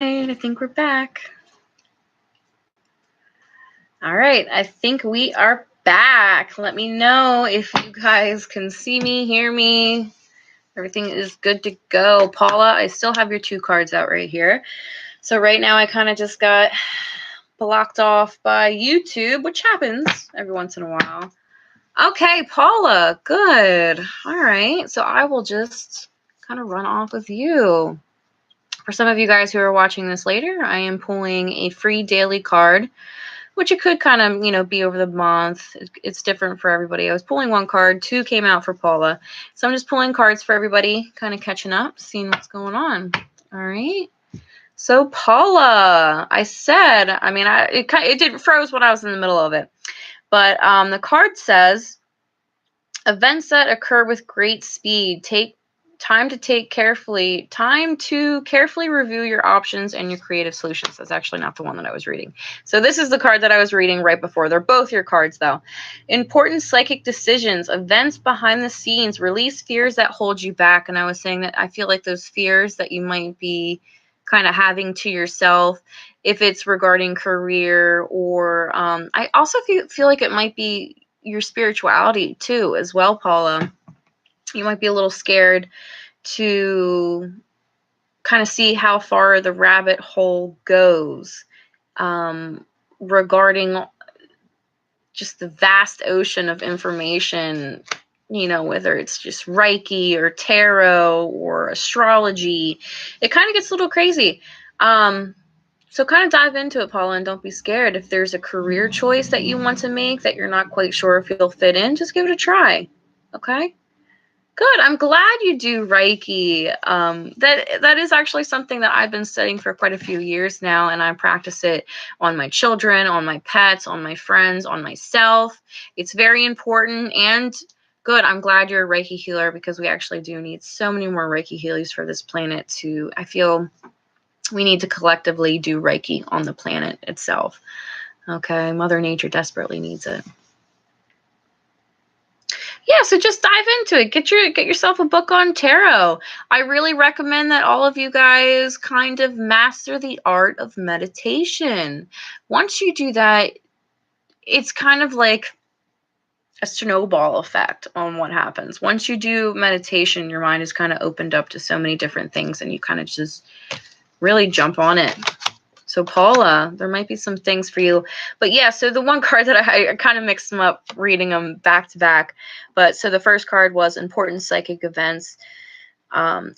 I think we're back. All right, I think we are back. Let me know if you guys can see me, hear me. Everything is good to go. Paula, I still have your 2 cards out right here. So right now I kind of just got blocked off by YouTube, which happens every once in a while. Okay, Paula, good. All right, so I will just kind of run off with you. For some of you guys who are watching this later, I am pulling a free daily card, which it could kind of, be over the month. It's different for everybody. I was pulling 1 card, 2 came out for Paula. So I'm just pulling cards for everybody, kind of catching up, seeing what's going on. All right. So Paula, I said, it did froze when I was in the middle of it. But the card says, events that occur with great speed. Take time to carefully review your options and your creative solutions. That's actually not the one that I was reading. So this is the card that I was reading right before. They're both your cards though. Important psychic decisions, events behind the scenes, release fears that hold you back. And I was saying that I feel like those fears that you might be kind of having to yourself, if it's regarding career, or I also feel like it might be your spirituality too as well, Paula. You might be a little scared to kind of see how far the rabbit hole goes, regarding just the vast ocean of information, whether it's just Reiki or tarot or astrology. It kind of gets a little crazy. So kind of dive into it, Paula, and don't be scared. If there's a career choice that you want to make that you're not quite sure if you'll fit in, just give it a try. Okay? Good. I'm glad you do Reiki. That is actually something that I've been studying for quite a few years now, and I practice it on my children, on my pets, on my friends, on myself. It's very important and good. I'm glad you're a Reiki healer, because we actually do need so many more Reiki healers for this planet I feel we need to collectively do Reiki on the planet itself. Okay, Mother Nature desperately needs it. Yeah, so just dive into it. Get yourself a book on tarot. I really recommend that all of you guys kind of master the art of meditation. Once you do that, it's kind of like a snowball effect on what happens. Once you do meditation, your mind is kind of opened up to so many different things, and you kind of just really jump on it. So Paula, there might be some things for you. But yeah, so the 1 card that I kind of mixed them up, reading them back to back. But so the first card was important psychic events,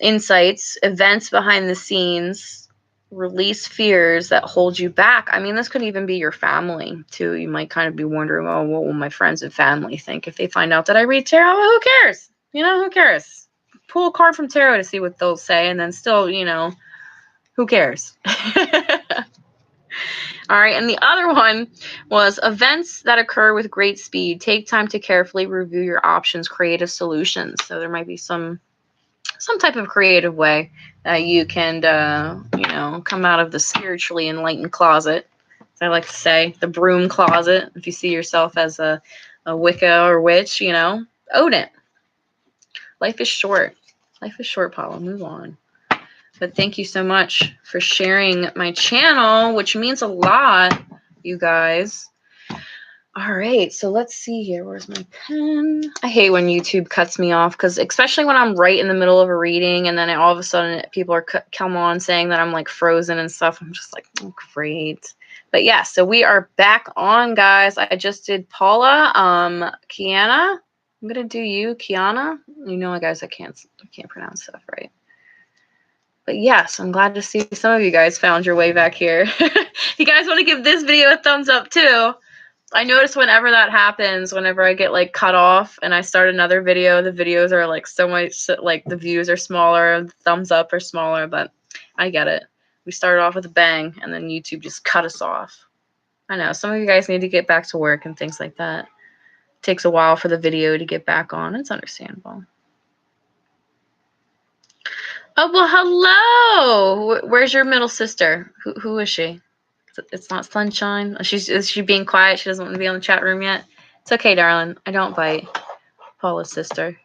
insights, events behind the scenes, release fears that hold you back. I mean, this could even be your family too. You might kind of be wondering, oh, what will my friends and family think if they find out that I read tarot? Well, who cares? Who cares? Pull a card from tarot to see what they'll say, and then still, who cares? All right, and the other one was events that occur with great speed. Take time to carefully review your options, creative solutions. So there might be some type of creative way that you can, come out of the spiritually enlightened closet. As I like to say, the broom closet. If you see yourself as a Wicca or witch, own it. Life is short. Life is short, Paula. Move on. But thank you so much for sharing my channel, which means a lot, you guys. All right, so let's see here. Where's my pen? I hate when YouTube cuts me off, because especially when I'm right in the middle of a reading, and then all of a sudden people are come on saying that I'm like frozen and stuff. I'm just like, oh, great. But yeah, so we are back on, guys. I just did Paula, Kiana. I'm gonna do you, Kiana. Guys, I can't pronounce stuff right. But yes, I'm glad to see some of you guys found your way back here. If you guys want to give this video a thumbs up too. I notice whenever that happens, whenever I get like cut off and I start another video, the videos are like so much, like the views are smaller, the thumbs up are smaller, but I get it. We started off with a bang and then YouTube just cut us off. I know some of you guys need to get back to work and things like that. It takes a while for the video to get back on. It's understandable. Oh, well, hello. Where's your middle sister? Who is she? It's not Sunshine. Is she being quiet? She doesn't want to be on the chat room yet? It's okay, darling. I don't bite. Paula's sister.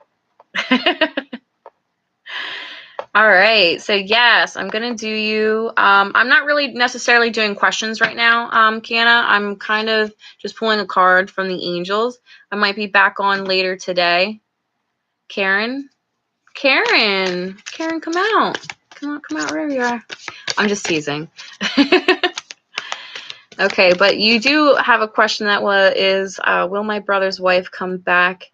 All right. So yes, I'm going to do you. I'm not really necessarily doing questions right now, Kiana. I'm kind of just pulling a card from the angels. I might be back on later today. Karen, come out. Come out wherever you are. I'm just teasing. Okay, but you do have a question that is, will my brother's wife come back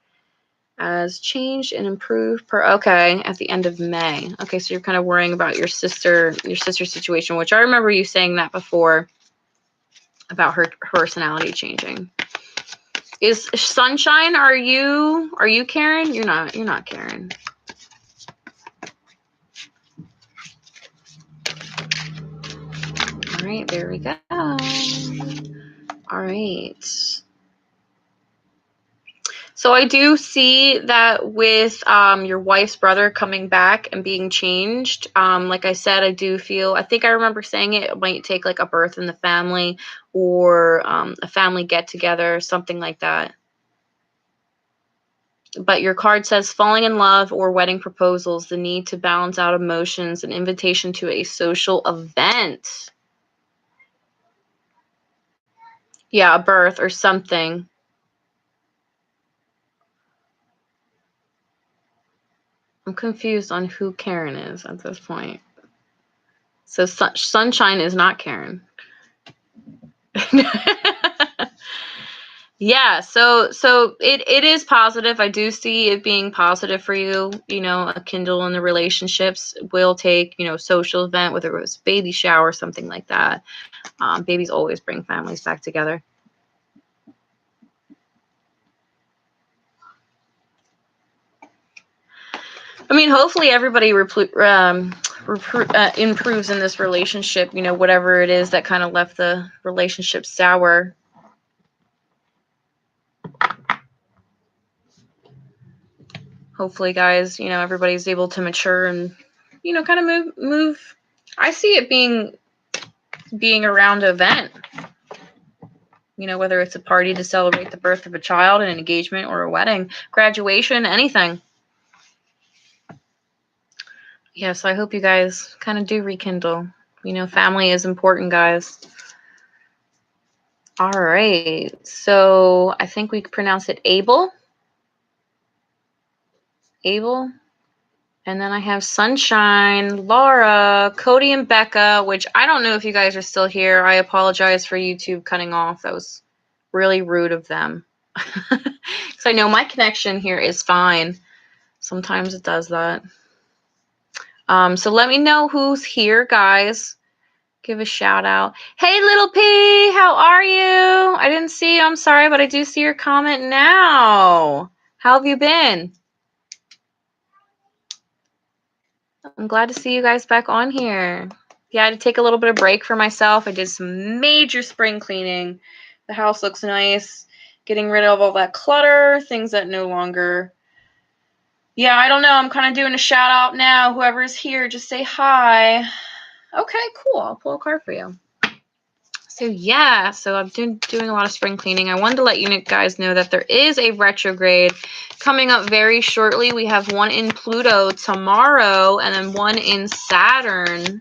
as changed and improved at the end of May? Okay, so you're kind of worrying about your sister situation, which I remember you saying that before about her personality changing. Is Sunshine, are you Karen? You're not Karen. All right, there we go. All right. So I do see that with your wife's brother coming back and being changed. Like I said, I think I remember saying it might take like a birth in the family or a family get together, something like that. But your card says falling in love or wedding proposals, the need to balance out emotions, an invitation to a social event. Yeah, a birth or something. I'm confused on who Karen is at this point. So Sunshine is not Karen. Yeah, so it is positive. I do see it being positive for you. A kindle in the relationships will take, social event, whether it was baby shower, something like that. Babies always bring families back together. I mean, hopefully everybody improves in this relationship, whatever it is that kind of left the relationship sour. Hopefully, guys, everybody's able to mature and, kind of move. I see it being around an event, whether it's a party to celebrate the birth of a child, an engagement, or a wedding, graduation, anything. Yeah, so I hope you guys kind of do rekindle. Family is important, guys. All right, so I think we could pronounce it Abel. And then I have Sunshine, Laura, Cody, and Becca, which I don't know if you guys are still here. I apologize for YouTube cutting off. That was really rude of them. Because I know my connection here is fine. Sometimes it does that. So let me know who's here, guys. Give a shout out. Hey, Little P, how are you? I didn't see you. I'm sorry, but I do see your comment now. How have you been? I'm glad to see you guys back on here. Yeah, I had to take a little bit of break for myself. I did some major spring cleaning. The house looks nice. Getting rid of all that clutter, things that no longer... Yeah, I don't know. I'm kind of doing a shout out now. Whoever's here, just say hi. Okay, cool. I'll pull a card for you. So yeah, so I've been doing a lot of spring cleaning. I wanted to let you guys know that there is a retrograde coming up very shortly. We have one in Pluto tomorrow, and then one in Saturn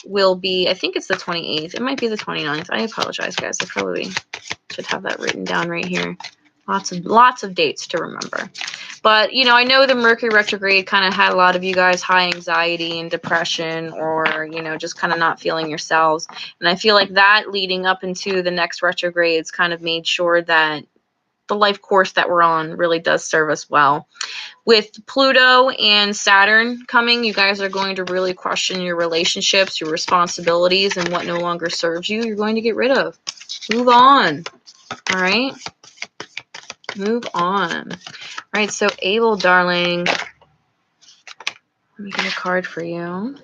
will be, I think it's the 28th. It might be the 29th. I apologize, guys. I probably should have that written down right here. Lots of dates to remember. But, I know the Mercury retrograde kind of had a lot of you guys high anxiety and depression or, just kind of not feeling yourselves. And I feel like that leading up into the next retrogrades kind of made sure that the life course that we're on really does serve us well. With Pluto and Saturn coming, you guys are going to really question your relationships, your responsibilities, and what no longer serves you, you're going to get rid of. Move on. All right? Move on. All right, so Abel, darling, let me get a card for you.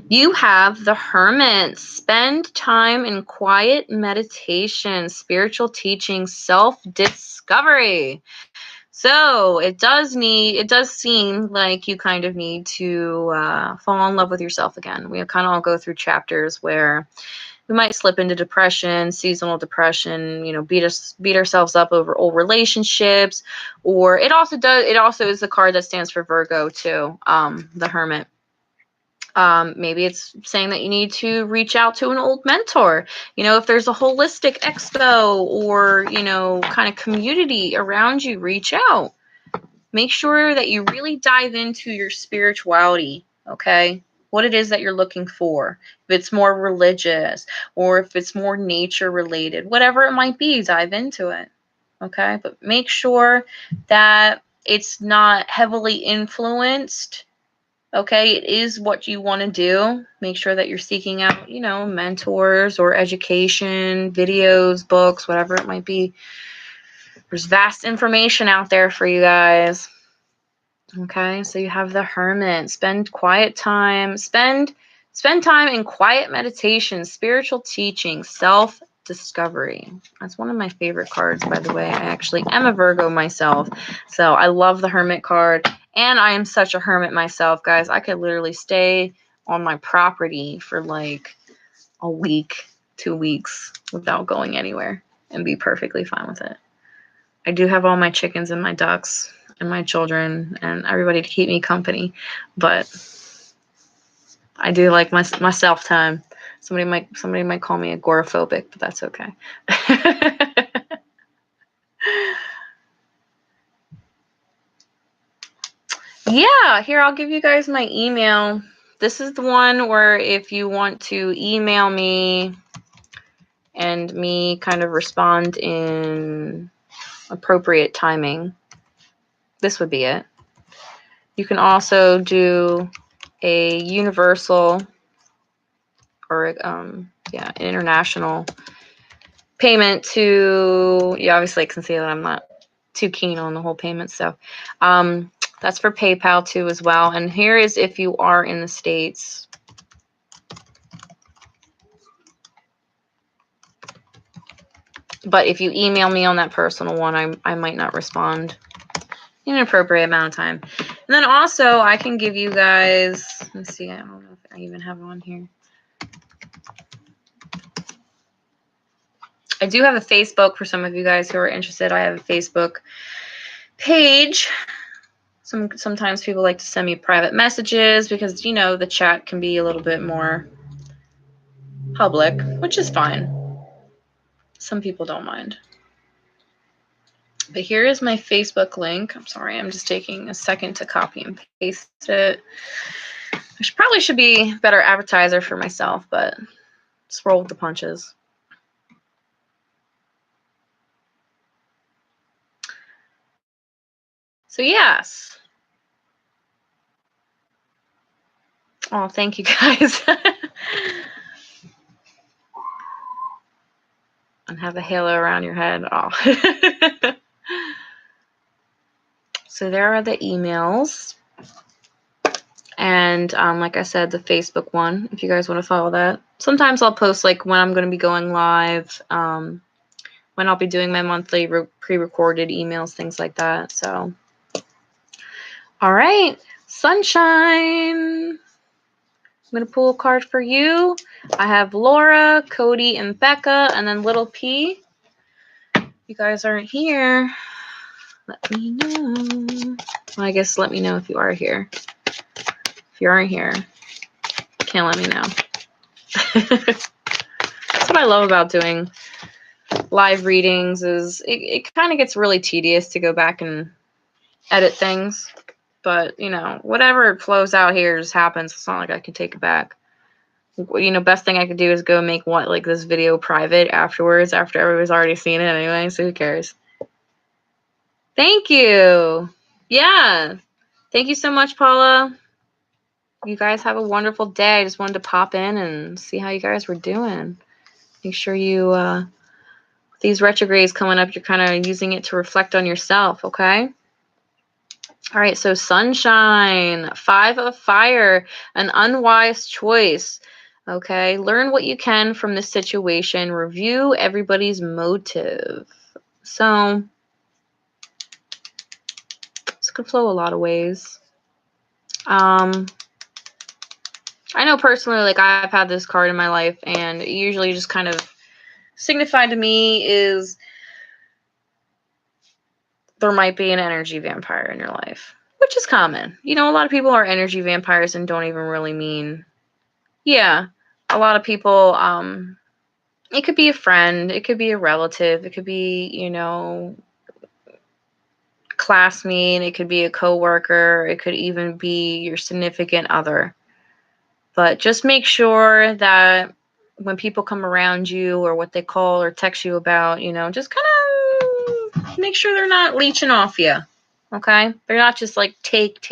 You have the Hermit. Spend time in quiet meditation, spiritual teaching, self-discovery. So it does seem like you kind of need to fall in love with yourself again. We kind of all go through chapters where we might slip into depression, seasonal depression, you know, beat ourselves up over old relationships, or it also is the card that stands for Virgo too, the Hermit. Maybe it's saying that you need to reach out to an old mentor. You know, if there's a holistic expo or, you know, kind of community around you, reach out. Make sure that you really dive into your spirituality, okay? What it is that you're looking for. If it's more religious or if it's more nature related, whatever it might be, dive into it, okay? But make sure that it's not heavily influenced. Okay, it is what you want to do. Make sure that you're seeking out, you know, mentors or education, videos, books, whatever it might be. There's vast information out there for you guys. Okay, so you have the Hermit. Spend quiet time. Spend time in quiet meditation, spiritual teaching, self-discovery. That's one of my favorite cards, by the way. I actually am a Virgo myself, so I love the Hermit card. And I am such a hermit myself, guys. I could literally stay on my property for like a week, 2 weeks without going anywhere and be perfectly fine with it. I do have all my chickens and my ducks and my children and everybody to keep me company, but I do like my self time. Somebody might call me agoraphobic, but that's okay. Yeah, here, I'll give you guys my email. This is the one where if you want to email me and me kind of respond in appropriate timing, this would be it. You can also do a universal or an international payment to, you obviously can see that I'm not too keen on the whole payment, so that's for PayPal too as well. And here is if you are in the States. But if you email me on that personal one, I might not respond in an appropriate amount of time. And then also I can give you guys, let's see, I don't know if I even have one here. I do have a Facebook for some of you guys who are interested. I have a Facebook page. Sometimes people like to send me private messages because, you know, the chat can be a little bit more public, which is fine. Some people don't mind. But here is my Facebook link. I'm sorry, I'm just taking a second to copy and paste it. I probably should be a better advertiser for myself, but just roll with the punches. So yes. Oh, thank you guys. And have a halo around your head. Oh. So there are the emails. And like I said, the Facebook one, if you guys want to follow that. Sometimes I'll post like when I'm going to be going live, when I'll be doing my monthly pre-recorded emails, things like that. So, all right, Sunshine. I'm going to pull a card for you. I have Laura, Cody, and Becca, and then Little P. You guys aren't here. Let me know. Well, I guess let me know if you are here. If you aren't here, can't let me know. That's what I love about doing live readings is it kind of gets really tedious to go back and edit things. But, you know, whatever flows out here just happens. It's not like I can take it back. You know, best thing I could do is go make this video private afterwards after everybody's already seen it anyway, so who cares? Thank you. Yeah. Thank you so much, Paula. You guys have a wonderful day. I just wanted to pop in and see how you guys were doing. Make sure you, these retrogrades coming up, you're kind of using it to reflect on yourself, okay? All right, so Sunshine, 5 of Fire, an unwise choice. Okay, learn what you can from this situation. Review everybody's motive. So this could flow a lot of ways. I know personally, like, I've had this card in my life, and it usually just kind of signified to me is there might be an energy vampire in your life, which is common. You know, a lot of people are energy vampires and don't even really mean, yeah, a lot of people, it could be a friend, it could be a relative, it could be, you know, classmate, it could be a coworker, it could even be your significant other. But just make sure that when people come around you or what they call or text you about, you know, just kind of make sure they're not leeching off you. Okay? They're not just like take.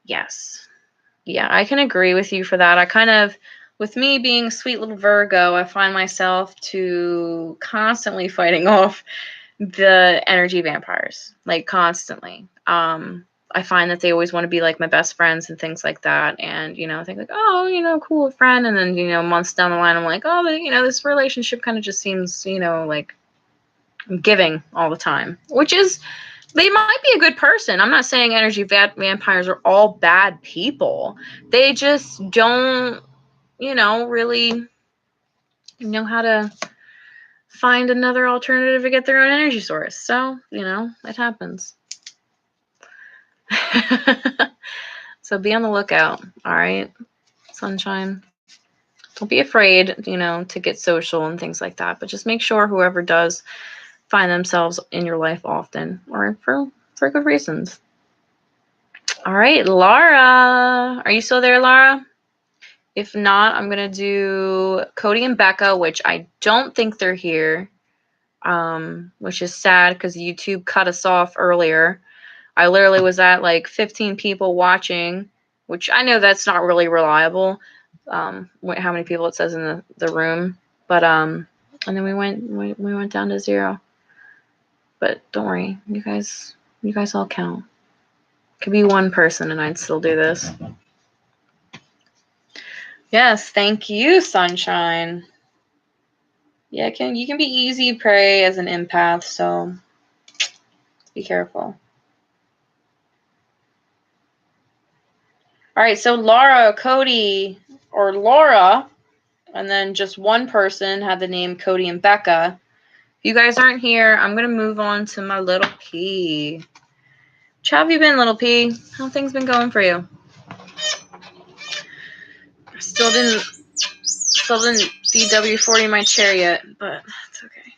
Yes. Yeah, I can agree with you for that. I kind of, with me being a sweet little Virgo, I find myself to constantly fighting off the energy vampires, like constantly. I find that they always want to be like my best friends and things like that. And, you know, I think like, oh, you know, cool friend. And then, you know, months down the line, I'm like, oh, you know, this relationship kind of just seems, you know, like I'm giving all the time, which is, they might be a good person. I'm not saying energy vampires are all bad people. They just don't, you know, really know how to find another alternative to get their own energy source. So, you know, it happens. So be on the lookout, all right, sunshine. Don't be afraid, you know, to get social and things like that. But just make sure whoever does find themselves in your life often or for good reasons. All right, Laura. Are you still there, Laura? If not, I'm going to do Cody and Becca, which I don't think they're here, which is sad because YouTube cut us off earlier. I literally was at like 15 people watching, which I know that's not really reliable, how many people it says in the room. But and then we went down to 0. But don't worry, you guys all count. Could be one person and I'd still do this. Yes, thank you, sunshine. Yeah, you can be easy prey as an empath, so be careful. All right, so Laura, Cody, or Laura, and then just one person had the name Cody and Becca. If you guys aren't here, I'm going to move on to my little P. How have you been, little P? How have things been going for you? I still didn't DW40 my chair yet, but it's okay.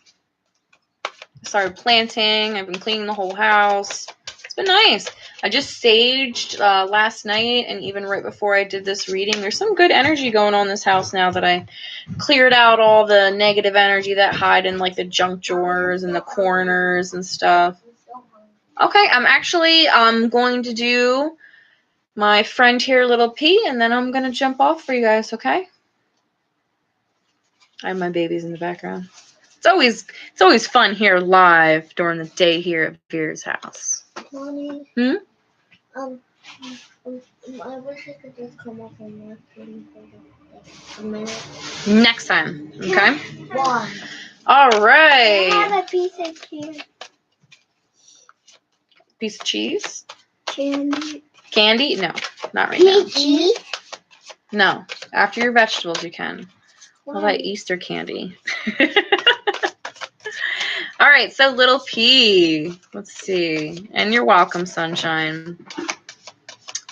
I started planting. I've been cleaning the whole house. It's been nice. I just saged last night, and even right before I did this reading. There's some good energy going on in this house now that I cleared out all the negative energy that hide in like the junk drawers and the corners and stuff. Okay, I'm actually going to do my friend here, little P, and then I'm going to jump off for you guys, okay? I have my babies in the background. It's always fun here live during the day here at Vera's house. Mommy. Hmm? I wish I could just come up and work for a minute. Next time, okay? Why? All right. I have a piece of candy. Piece of cheese? Candy? Candy? No, not right now. Peachy? No, after your vegetables you can. What about Easter candy? All right, so little P. Let's see. And you're welcome, sunshine.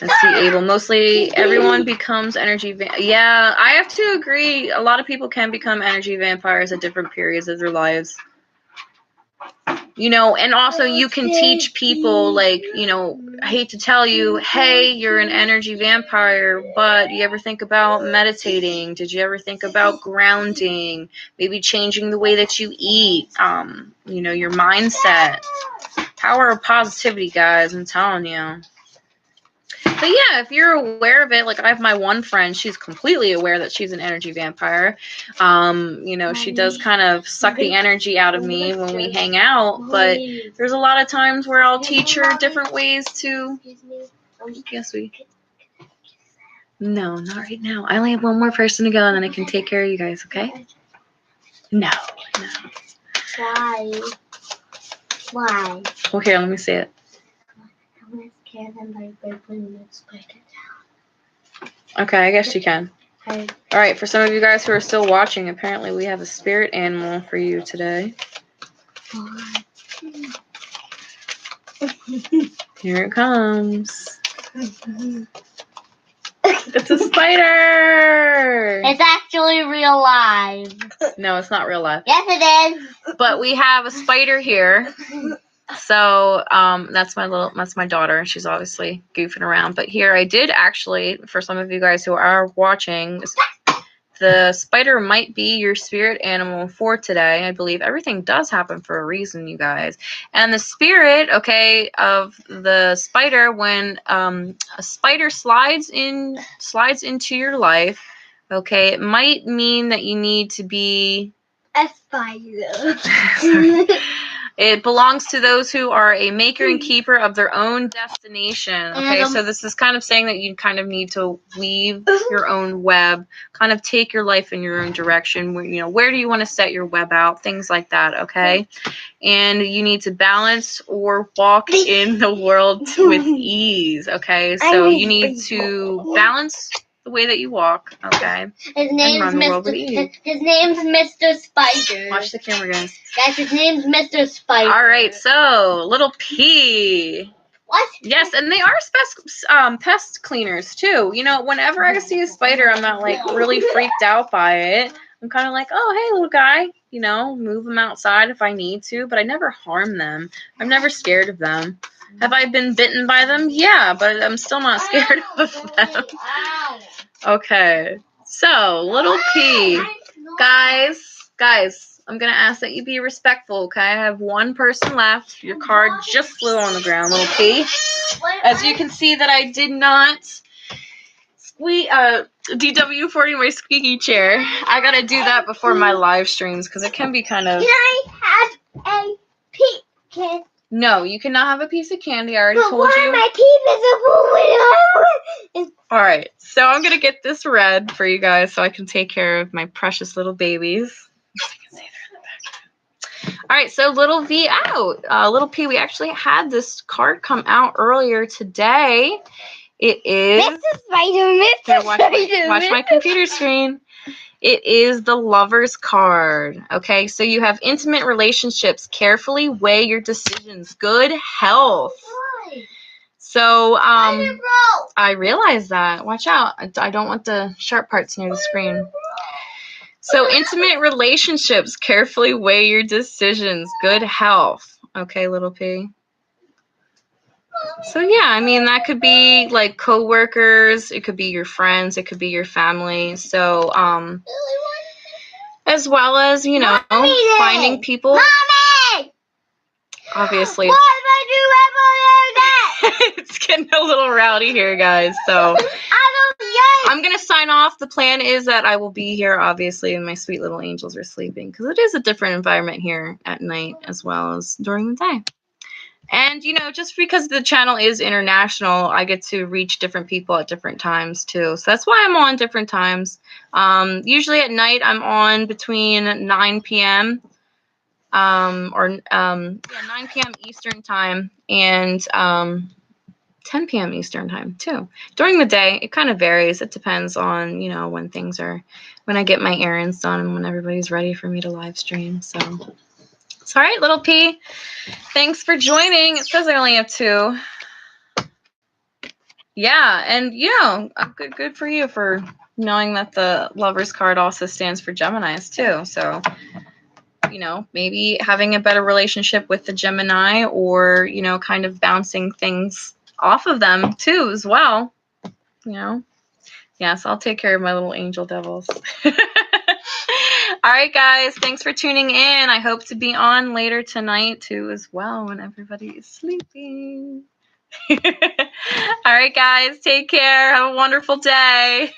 Let's see, Abel. Mostly everyone becomes energy. Yeah, I have to agree. A lot of people can become energy vampires at different periods of their lives. You know, and also you can teach people, like, you know, I hate to tell you, hey, you're an energy vampire, but you ever think about meditating? Did you ever think about grounding? Maybe changing the way that you eat? You know, your mindset. Power of positivity, guys, I'm telling you. But yeah, if you're aware of it, like I have my one friend, she's completely aware that she's an energy vampire. You know, she does kind of suck the energy out of me when we hang out, but there's a lot of times where I'll teach her different ways to. Yes, No, not right now. I only have one more person to go, and then I can take care of you guys, okay? No. Why? Why? Well, here, let me see it. I'm going to scare them by putting the spider down. Okay, I guess you can. I All right, for some of you guys who are still watching, apparently we have a spirit animal for you today. Here it comes. It's a spider! It's actually real live. No, it's not real life. Yes, it is. But we have a spider here. So that's my daughter. She's obviously goofing around. But here I did actually, for some of you guys who are watching, the spider might be your spirit animal for today. I believe everything does happen for a reason, you guys. And the spirit, okay, of the spider, when a spider slides into your life, okay, it might mean that you need to be A spider. Sorry. It belongs to those who are a maker and keeper of their own destination. Okay, so this is kind of saying that you kind of need to weave your own web, kind of take your life in your own direction. Where do you want to set your web out? Things like that, okay? And you need to balance or walk in the world with ease, okay? So you need to balance the way that you walk, okay? His name's run the world with ease. His name's Mr. Spider. Watch the camera, guys. Guys, his name's Mr. Spider. All right, so little P. What? Yes, and they are pest cleaners too. Whenever I see a spider, I'm not like really freaked out by it. I'm kind of like, oh, hey, little guy. Move them outside if I need to, but I never harm them. I'm never scared of them. Have I been bitten by them? Yeah, but I'm still not scared of them. Okay, so little P. Guys, I'm going to ask that you be respectful, okay? I have one person left. Your card just flew on the ground, little P. As you can see that I did not DW40 my squeaky chair. I got to do that before my live streams because it can be kind of... Can I have a piece of candy? No, you cannot have a piece of candy. I already told you. My teeth is All right, so I'm going to get this red for you guys so I can take care of my precious little babies. All right, so little V out. Little P, we actually had this card come out earlier today. It is... Mr. Spider, Watch my computer screen. It is the Lover's card. Okay, so you have intimate relationships. Carefully weigh your decisions. Good health. So, I realize that. Watch out. I don't want the sharp parts near the screen. So, intimate relationships. Carefully weigh your decisions. Good health. Okay, little P. So, yeah, I mean, that could be like coworkers. It could be your friends. It could be your family. So, as well as, finding people. Mommy! Obviously. What am I doing? It's getting a little rowdy here, guys. So I'm going to sign off. The plan is that I will be here, obviously, and my sweet little angels are sleeping because it is a different environment here at night as well as during the day. And, just because the channel is international, I get to reach different people at different times, too. So that's why I'm on different times. Usually at night, I'm on between 9 p.m. 9 p.m. Eastern time and 10 p.m. Eastern time, too. During the day, it kind of varies. It depends on, when I get my errands done and when everybody's ready for me to live stream. So, it's all right, little P. Thanks for joining. It says I only have 2. Yeah, and, good for you for knowing that the Lover's card also stands for Geminis, too. So, maybe having a better relationship with the Gemini or, kind of bouncing things off of them too as well. Yes, I'll take care of my little angel devils. All right, guys, thanks for tuning in. I hope to be on later tonight too as well when everybody is sleeping. All right, guys, take care. Have a wonderful day.